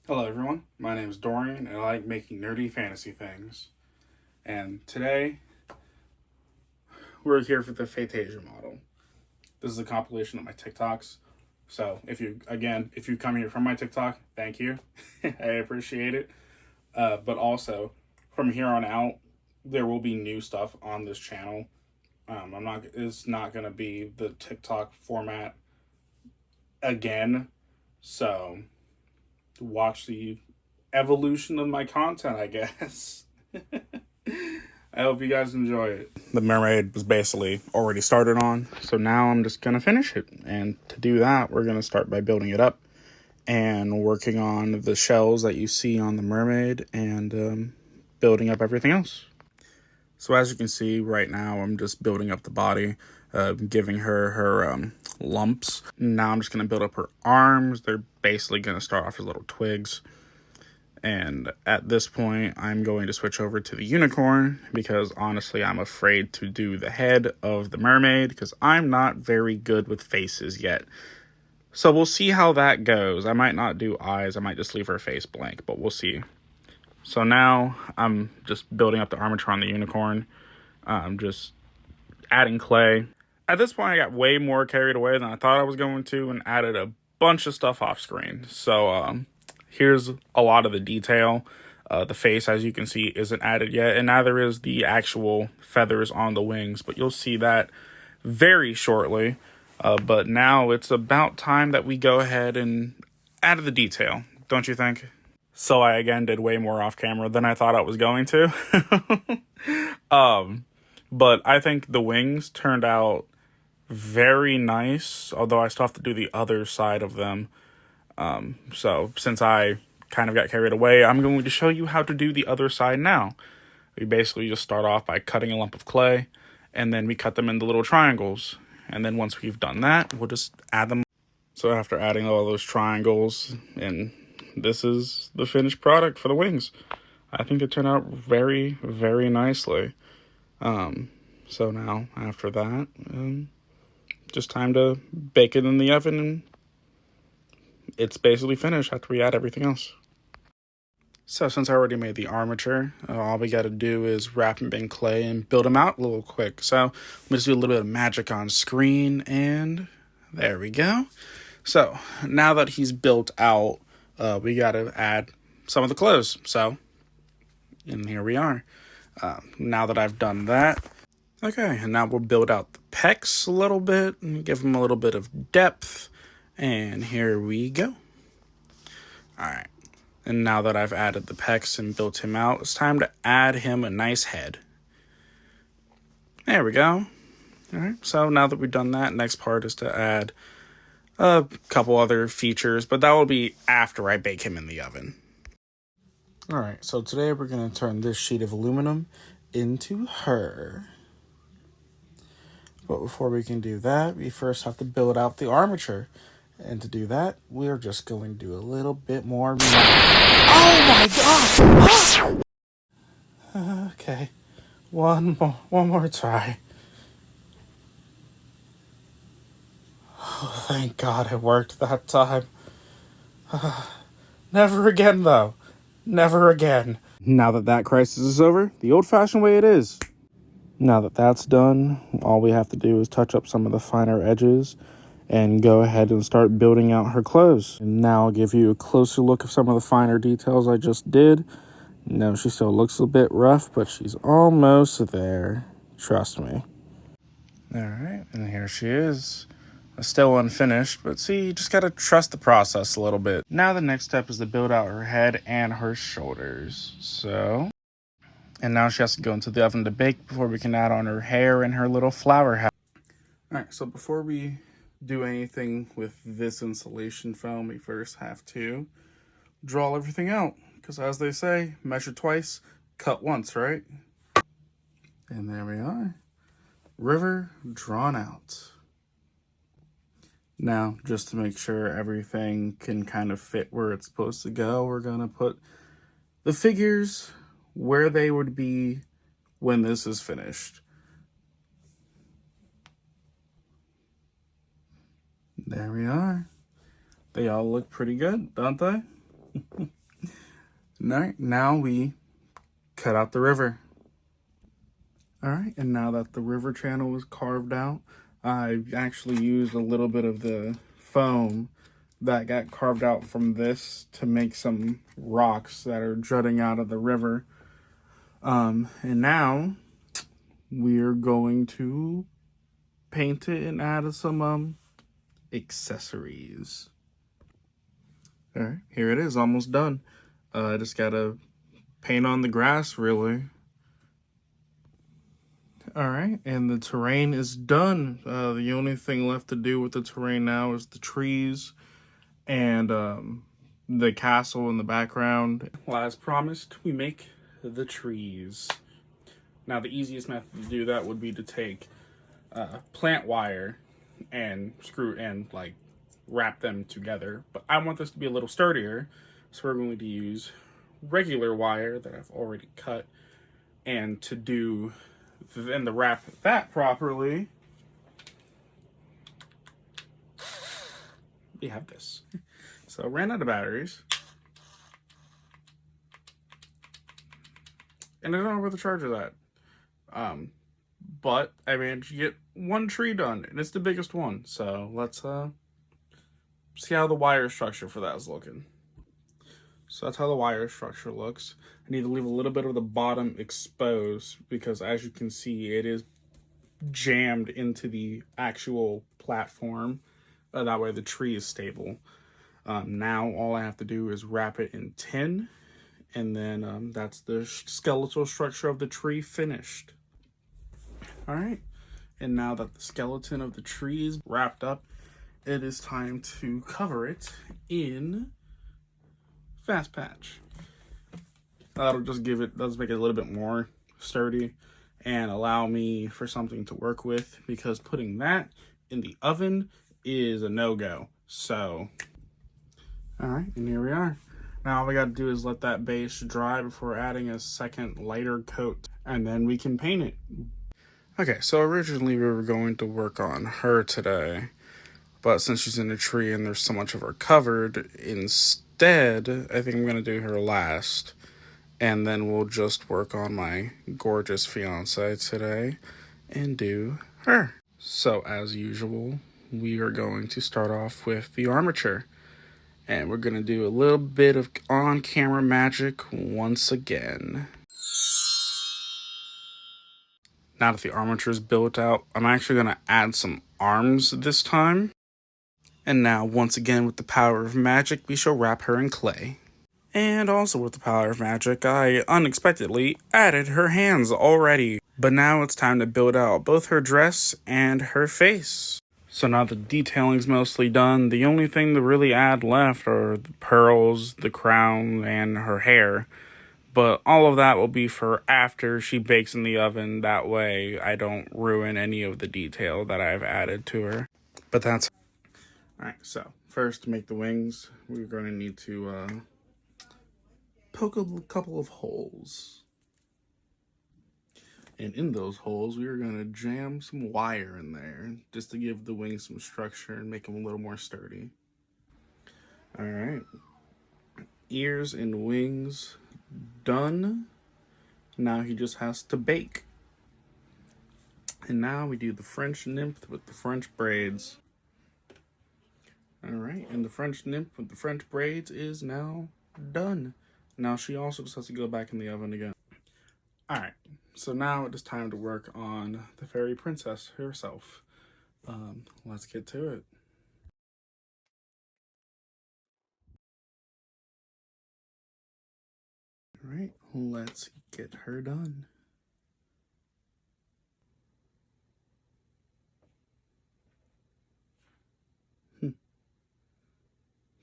Hello everyone, my name is Dorian and I like making nerdy fantasy things. And today we're here for the Faetasia model. This is a compilation of my TikToks. So if you come here from my TikTok, thank you. I appreciate it. But also from here on out, there will be new stuff on this channel. It's not gonna be the TikTok format again. So watch the evolution of my content, I guess. I hope you guys enjoy it. The mermaid was basically already started on, so now I'm just gonna finish it. And to do that, we're gonna start by building it up and working on the shells that you see on the mermaid and building up everything else. So as you can see right now, I'm just building up the body, giving her her lumps. Now I'm just gonna build up her arms. They're basically gonna start off as little twigs. And at this point, I'm going to switch over to the unicorn because honestly, I'm afraid to do the head of the mermaid because I'm not very good with faces yet. So we'll see how that goes. I might not do eyes. I might just leave her face blank, but we'll see. So now I'm just building up the armature on the unicorn. I'm just adding clay. At this point, I got way more carried away than I thought I was going to and added a bunch of stuff off screen. So, here's a lot of the detail. The face, as you can see, isn't added yet, and neither is the actual feathers on the wings, but you'll see that very shortly. But now it's about time that we go ahead and add the detail, don't you think? So I, again, did way more off camera than I thought I was going to. But I think the wings turned out very nice, although I still have to do the other side of them. So since I kind of got carried away, I'm going to show you how to do the other side now. We basically just start off by cutting a lump of clay, and then we cut them into little triangles. And then once we've done that, we'll just add them. So after adding all those triangles, and this is the finished product for the wings. I think it turned out very, very nicely. So now after that, just time to bake it in the oven, and it's basically finished after we add everything else. So since I already made the armature, all we got to do is wrap them in clay and build them out a little quick. So let me just do a little bit of magic on screen, and there we go. So now that he's built out, we got to add some of the clothes. And here we are. Now that I've done that, okay, and now we'll build out the pecs a little bit and give them a little bit of depth. And here we go. All right. And now that I've added the pecs and built him out, it's time to add him a nice head. There we go. All right. So now that we've done that, next part is to add a couple other features, but that will be after I bake him in the oven. All right. So today we're going to turn this sheet of aluminum into her. But before we can do that, we first have to build out the armature. And to do that, we're just going to do a little bit more. Oh my god! Okay, one more try. Oh, thank God it worked that time. Never again, though. Never again. Now that that crisis is over, the old-fashioned way it is. Now that that's done, all we have to do is touch up some of the finer edges and go ahead and start building out her clothes. And now I'll give you a closer look of some of the finer details I just did. No, she still looks a bit rough, but she's almost there. Trust me. All right, and here she is. Still unfinished, but see, you just gotta trust the process a little bit. Now the next step is to build out her head and her shoulders. And now she has to go into the oven to bake before we can add on her hair and her little flower hat. All right, so before we do anything with this insulation foam, we first have to draw everything out. Because as they say, measure twice, cut once, right? And there we are. River drawn out. Now, just to make sure everything can kind of fit where it's supposed to go, we're going to put the figures where they would be when this is finished. There we are. They all look pretty good, don't they? Alright, now we cut out the river. Alright, and now that the river channel is carved out, I actually used a little bit of the foam that got carved out from this to make some rocks that are jutting out of the river. And now we're going to paint it and add some accessories. All right, here it is, almost done. I just gotta paint on the grass, really. All right, and the terrain is done. The only thing left to do with the terrain now is the trees and the castle in the background. Well, as promised, we make the trees. Now, the easiest method to do that would be to take plant wire and screw and like wrap them together. But I want this to be a little sturdier, so we're going to use regular wire that I've already cut. And to do then to wrap that properly, we have this. So I ran out of batteries. And I don't know where the charger's at. But I managed to get one tree done, and it's the biggest one. So let's see how the wire structure for that is looking. So that's how the wire structure looks. I need to leave a little bit of the bottom exposed because, as you can see, it is jammed into the actual platform. That way the tree is stable. Now all I have to do is wrap it in tin, and then that's the skeletal structure of the tree finished. All right, and now that the skeleton of the tree is wrapped up, it is time to cover it in Fast Patch. That'll just make it a little bit more sturdy and allow me for something to work with, because putting that in the oven is a no-go. So, all right, and here we are. Now all we gotta do is let that base dry before adding a second lighter coat, and then we can paint it. Okay, so originally we were going to work on her today, but since she's in a tree and there's so much of her covered, instead, I think I'm going to do her last. And then we'll just work on my gorgeous fiance today and do her. So as usual, we are going to start off with the armature. And we're going to do a little bit of on-camera magic once again. Now that the armature is built out, I'm actually going to add some arms this time. And now, once again, with the power of magic, we shall wrap her in clay. And also with the power of magic, I unexpectedly added her hands already. But now it's time to build out both her dress and her face. So now the detailing's mostly done. The only thing to really add left are the pearls, the crown, and her hair. But all of that will be for after she bakes in the oven. That way I don't ruin any of the detail that I've added to her. But that's... Alright, so first to make the wings, we're going to need to poke a couple of holes. And in those holes, we are going to jam some wire in there just to give the wings some structure and make them a little more sturdy. Alright. Ears and wings done. Now he just has to bake. And now we do the French nymph with the French braids. Alright, and the French nymph with the French braids is now done. Now she also just has to go back in the oven again. Alright, so now it is time to work on the fairy princess herself. Let's get to it. Alright, let's get her done.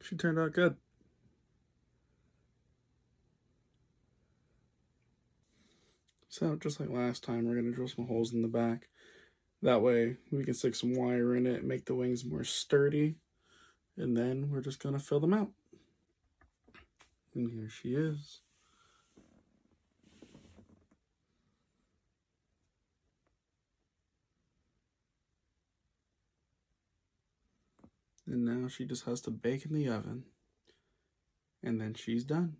She turned out good. So just like last time, we're going to drill some holes in the back. That way we can stick some wire in it, make the wings more sturdy, and then we're just going to fill them out. And here she is. And now she just has to bake in the oven. And then she's done.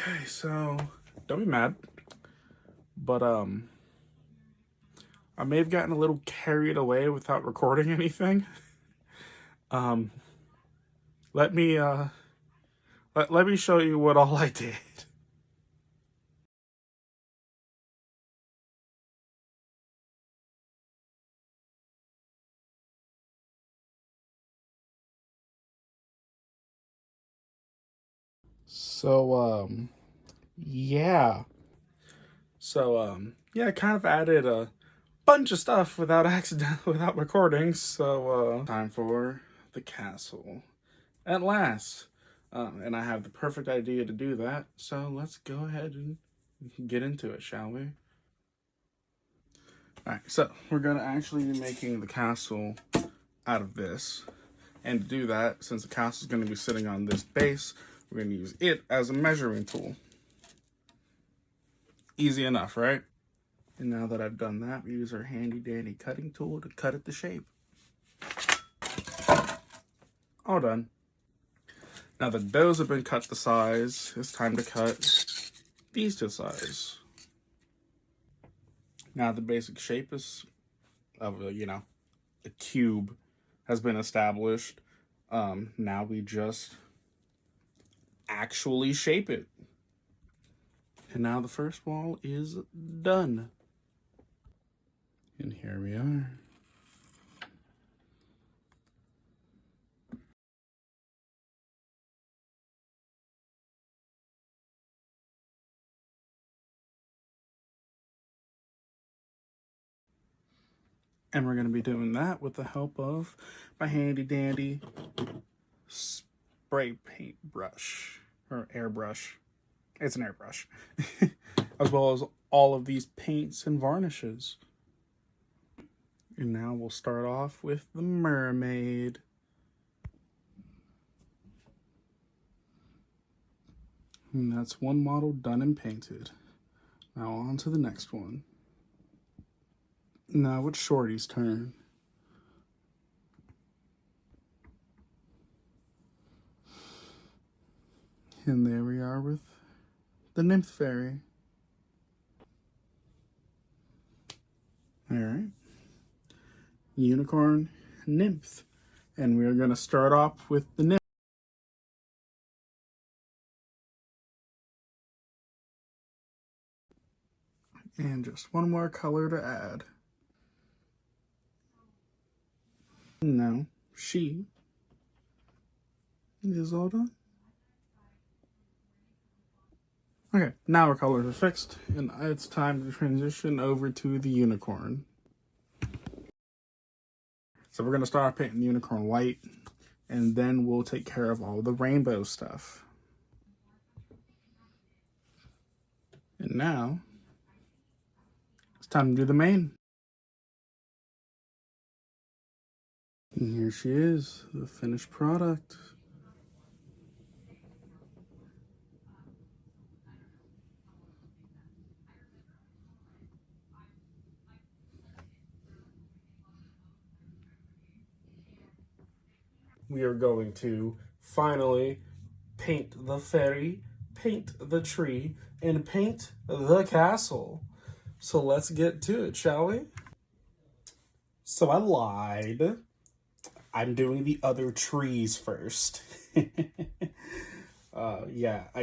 Okay, so don't be mad, but I may have gotten a little carried away without recording anything. Um, let me let me show you what all I did. So yeah. Yeah, I kind of added a bunch of stuff without accident without recording. So time for the castle at last. And I have the perfect idea to do that. So let's go ahead and get into it, shall we? All right, so we're gonna actually be making the castle out of this. And to do that, since the castle is gonna be sitting on this base, we're gonna use it as a measuring tool. Easy enough, right? And now that I've done that, we use our handy dandy cutting tool to cut it to shape. All done. Now that those have been cut to size, it's time to cut these to size. Now the basic shape is of a cube has been established. Now we just actually shape it. And now the first wall is done. And here we are. And we're going to be doing that with the help of my handy dandy spray paint brush, or airbrush. It's an airbrush. As well as all of these paints and varnishes. And now we'll start off with the mermaid. And that's one model done and painted. Now on to the next one. Now it's Shorty's turn. And there we are with the nymph fairy. Alright. Unicorn nymph. And we're going to start off with the nymph. And just one more color to add. Now, she is all done. Okay, now our colors are fixed, and it's time to transition over to the unicorn. So we're going to start off painting the unicorn white, and then we'll take care of all the rainbow stuff. And now, it's time to do the mane. And here she is, the finished product. We are going to finally paint the fairy, paint the tree, and paint the castle. So let's get to it, shall we? So I lied. I'm doing the other trees first. Yeah, I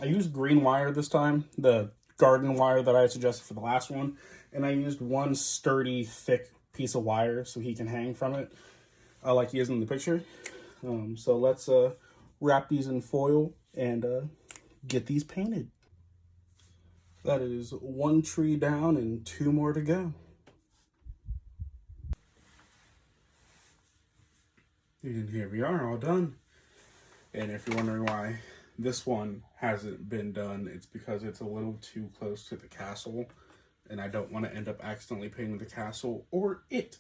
used green wire this time, the garden wire that I suggested for the last one, and I used one sturdy, thick piece of wire so he can hang from it, like he is in the picture. So let's wrap these in foil and get these painted. That is one tree down and two more to go. And here we are, all done. And if you're wondering why this one hasn't been done, it's because it's a little too close to the castle, and I don't want to end up accidentally painting the castle or it.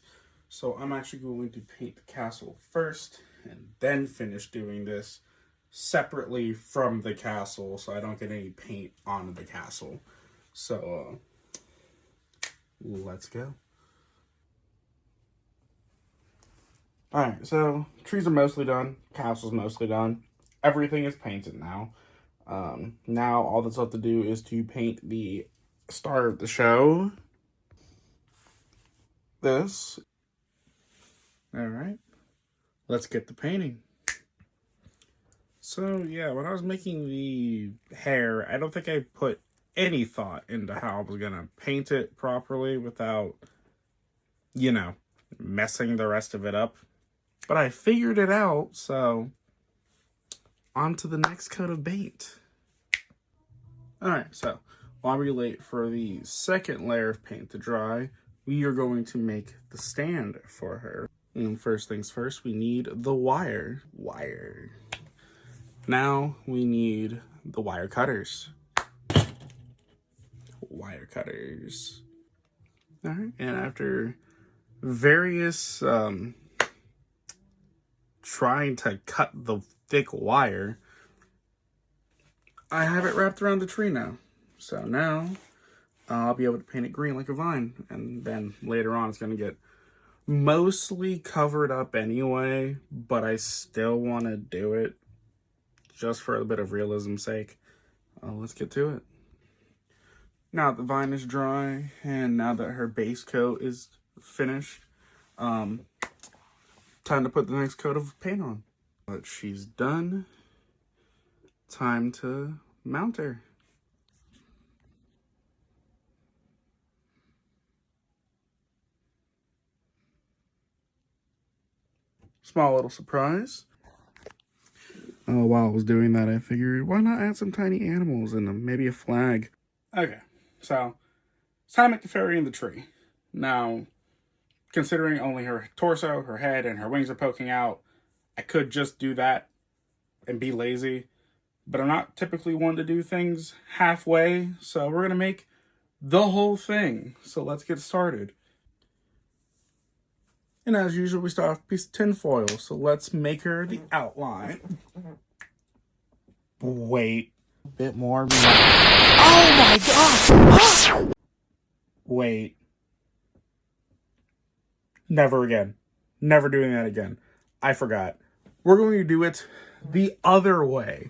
So I'm actually going to paint the castle first and then finish doing this separately from the castle so I don't get any paint on the castle. So let's go. Alright, so trees are mostly done, castle's mostly done. everything is painted now. Now all that's left to do is to paint the star of the show. This. All right, let's get the painting. So yeah, when I was making the hair, I don't think I put any thought into how I was gonna paint it properly without, you know, messing the rest of it up. But I figured it out, so on to the next coat of paint. Alright, so while we wait for the second layer of paint to dry, we are going to make the stand for her. And first things first, we need the wire. Now we need the wire cutters. Alright, and after various trying to cut the thick wire, I have it wrapped around the tree now. So now I'll be able to paint it green like a vine, and then later on it's going to get mostly covered up anyway, but I still want to do it just for a bit of realism's sake. Let's get to it. Now that the vine is dry, and now that her base coat is finished, time to put the next coat of paint on. But she's done, time to mount her. Small little surprise. While I was doing that, I figured, why not add some tiny animals and maybe a flag? Okay, so it's time to make the fairy in the tree. Now, considering only her torso, her head, and her wings are poking out, I could just do that and be lazy. But I'm not typically one to do things halfway, so we're going to make the whole thing. So let's get started. And as usual, we start off with a piece of tin foil. So let's make her the outline. Wait. A bit more. Oh my gosh! Wait. Never again. Never doing that again. I forgot. We're going to do it the other way.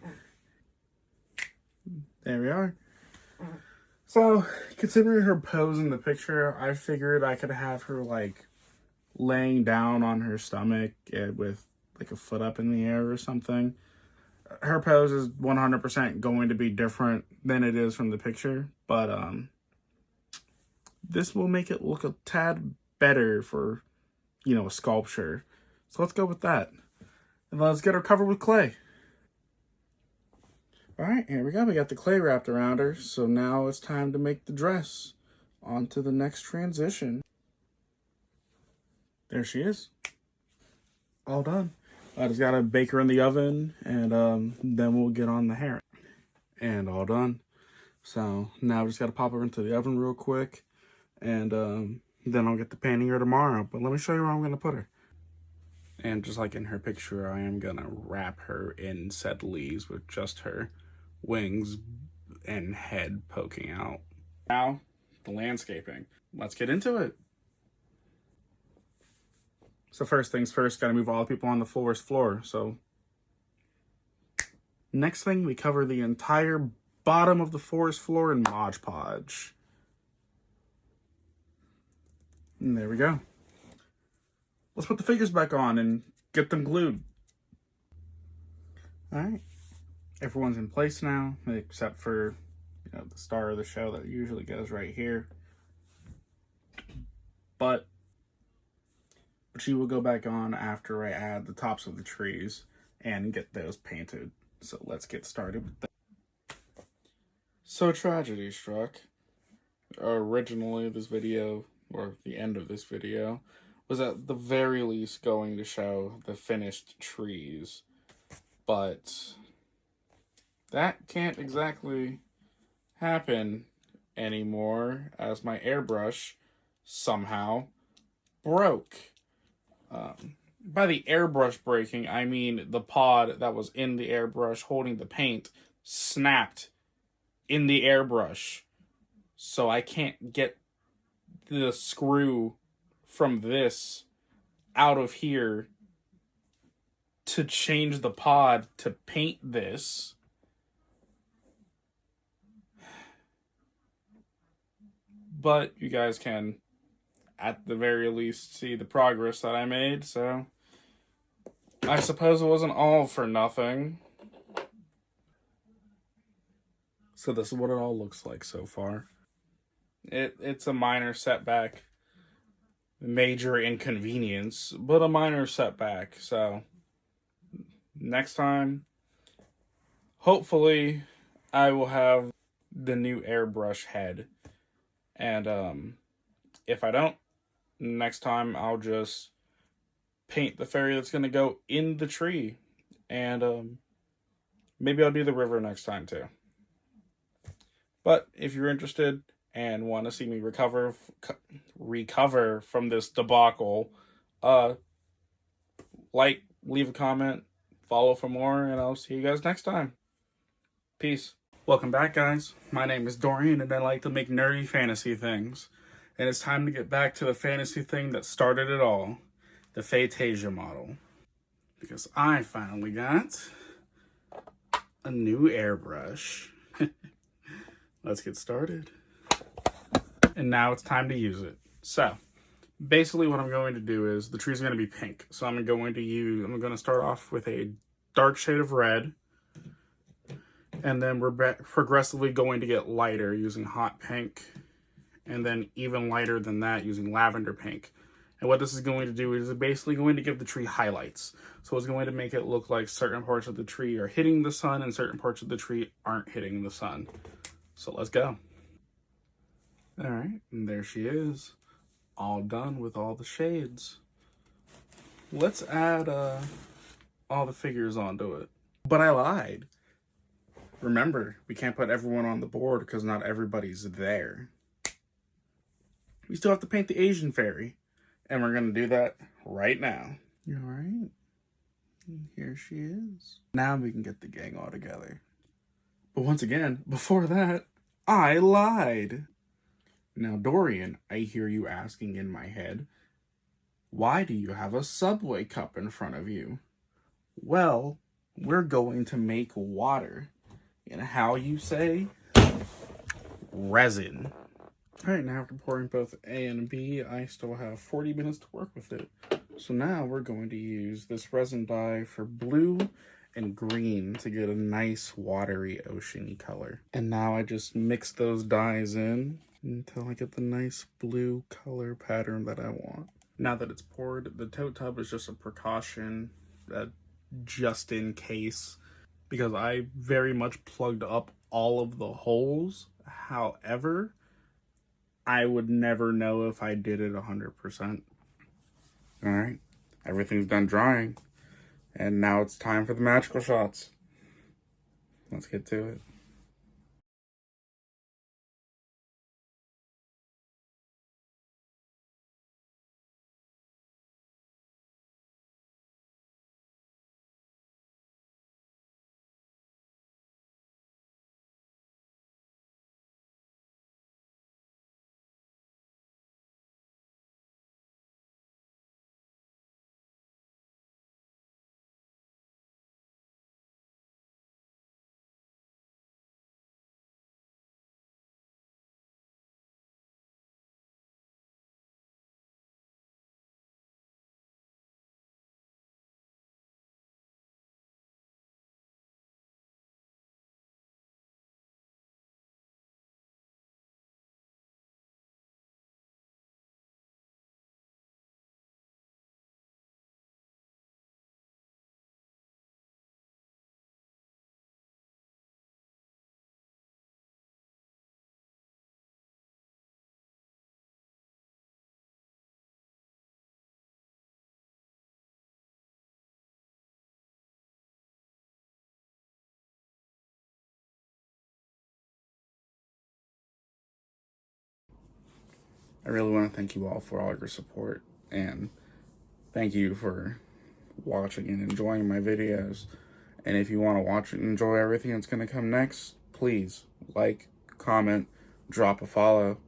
There we are. So, considering her pose in the picture, I figured I could have her, like, laying down on her stomach with, like, a foot up in the air or something. Her pose is 100% going to be different than it is from the picture, but this will make it look a tad better for, you know, a sculpture. So let's go with that. And let's get her covered with clay. Alright, here we go. We got the clay wrapped around her, so now it's time to make the dress. On to the next transition. There she is. All done. I just gotta bake her in the oven, and then we'll get on the hair. And all done. So now we just gotta pop her into the oven real quick, and then I'll get to painting her tomorrow. But let me show you where I'm gonna put her. And just like in her picture, I am gonna wrap her in said leaves with just her wings and head poking out. Now, the landscaping. Let's get into it. So first things first, gotta move all the people on the forest floor. So next thing, we cover the entire bottom of the forest floor in Mod Podge. And there we go. Let's put the figures back on and get them glued. All right. Everyone's in place now, except for, you know, the star of the show that usually goes right here. But she will go back on after I add the tops of the trees and get those painted. So let's get started with that. So tragedy struck. Originally, this video, or the end of this video, was at the very least going to show the finished trees. But that can't exactly happen anymore, as my airbrush somehow broke. By the airbrush breaking, I mean the pod that was in the airbrush holding the paint snapped in the airbrush. So I can't get the screw from this out of here to change the pod to paint this. But you guys can, at the very least, see the progress that I made, so I suppose it wasn't all for nothing. So this is what it all looks like so far. It's a minor setback. Major inconvenience, but a minor setback. So next time, hopefully, I will have the new airbrush head. And if I don't, next time I'll just paint the fairy that's going to go in the tree. And maybe I'll do the river next time too. But if you're interested and want to see me recover from this debacle, like, leave a comment, follow for more, and I'll see you guys next time. Peace. Welcome back, guys. My name is Dorian, and I like to make nerdy fantasy things. And it's time to get back to the fantasy thing that started it all, the Faetasia model. Because I finally got a new airbrush. Let's get started. And now it's time to use it. So, basically what I'm going to do is, the tree's going to be pink. So I'm going to start off with a dark shade of red. And then we're progressively going to get lighter using hot pink. And then even lighter than that using lavender pink. And what this is going to do is basically going to give the tree highlights. So it's going to make it look like certain parts of the tree are hitting the sun and certain parts of the tree aren't hitting the sun. So let's go. All right, and there she is. All done with all the shades. Let's add all the figures onto it. But I lied. Remember, we can't put everyone on the board because not everybody's there. We still have to paint the Asian fairy. And we're going to do that right now. All right. Here she is. Now we can get the gang all together. But once again, before that, I lied. Now, Dorian, I hear you asking in my head, why do you have a Subway cup in front of you? Well, we're going to make water. And how you say? Resin. All right, now after pouring both A and B, I still have 40 minutes to work with it. So now we're going to use this resin dye for blue and green to get a nice watery oceany color. And now I just mix those dyes in until I get the nice blue color pattern that I want. Now that it's poured, the tote tub is just a precaution, just in case, because I very much plugged up all of the holes. However, I would never know if I did it 100%. All right, everything's done drying. And now it's time for the magical shots. Let's get to it. I really want to thank you all for all your support, and thank you for watching and enjoying my videos. And if you want to watch and enjoy everything that's going to come next, please like, comment, drop a follow,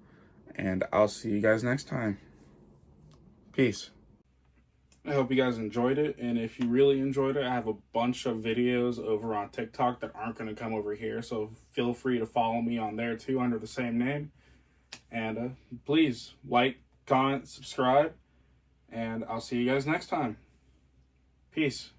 and I'll see you guys next time. Peace. I hope you guys enjoyed it, and if you really enjoyed it, I have a bunch of videos over on TikTok that aren't going to come over here, so feel free to follow me on there too under the same name. And please like, comment, subscribe, and I'll see you guys next time. Peace.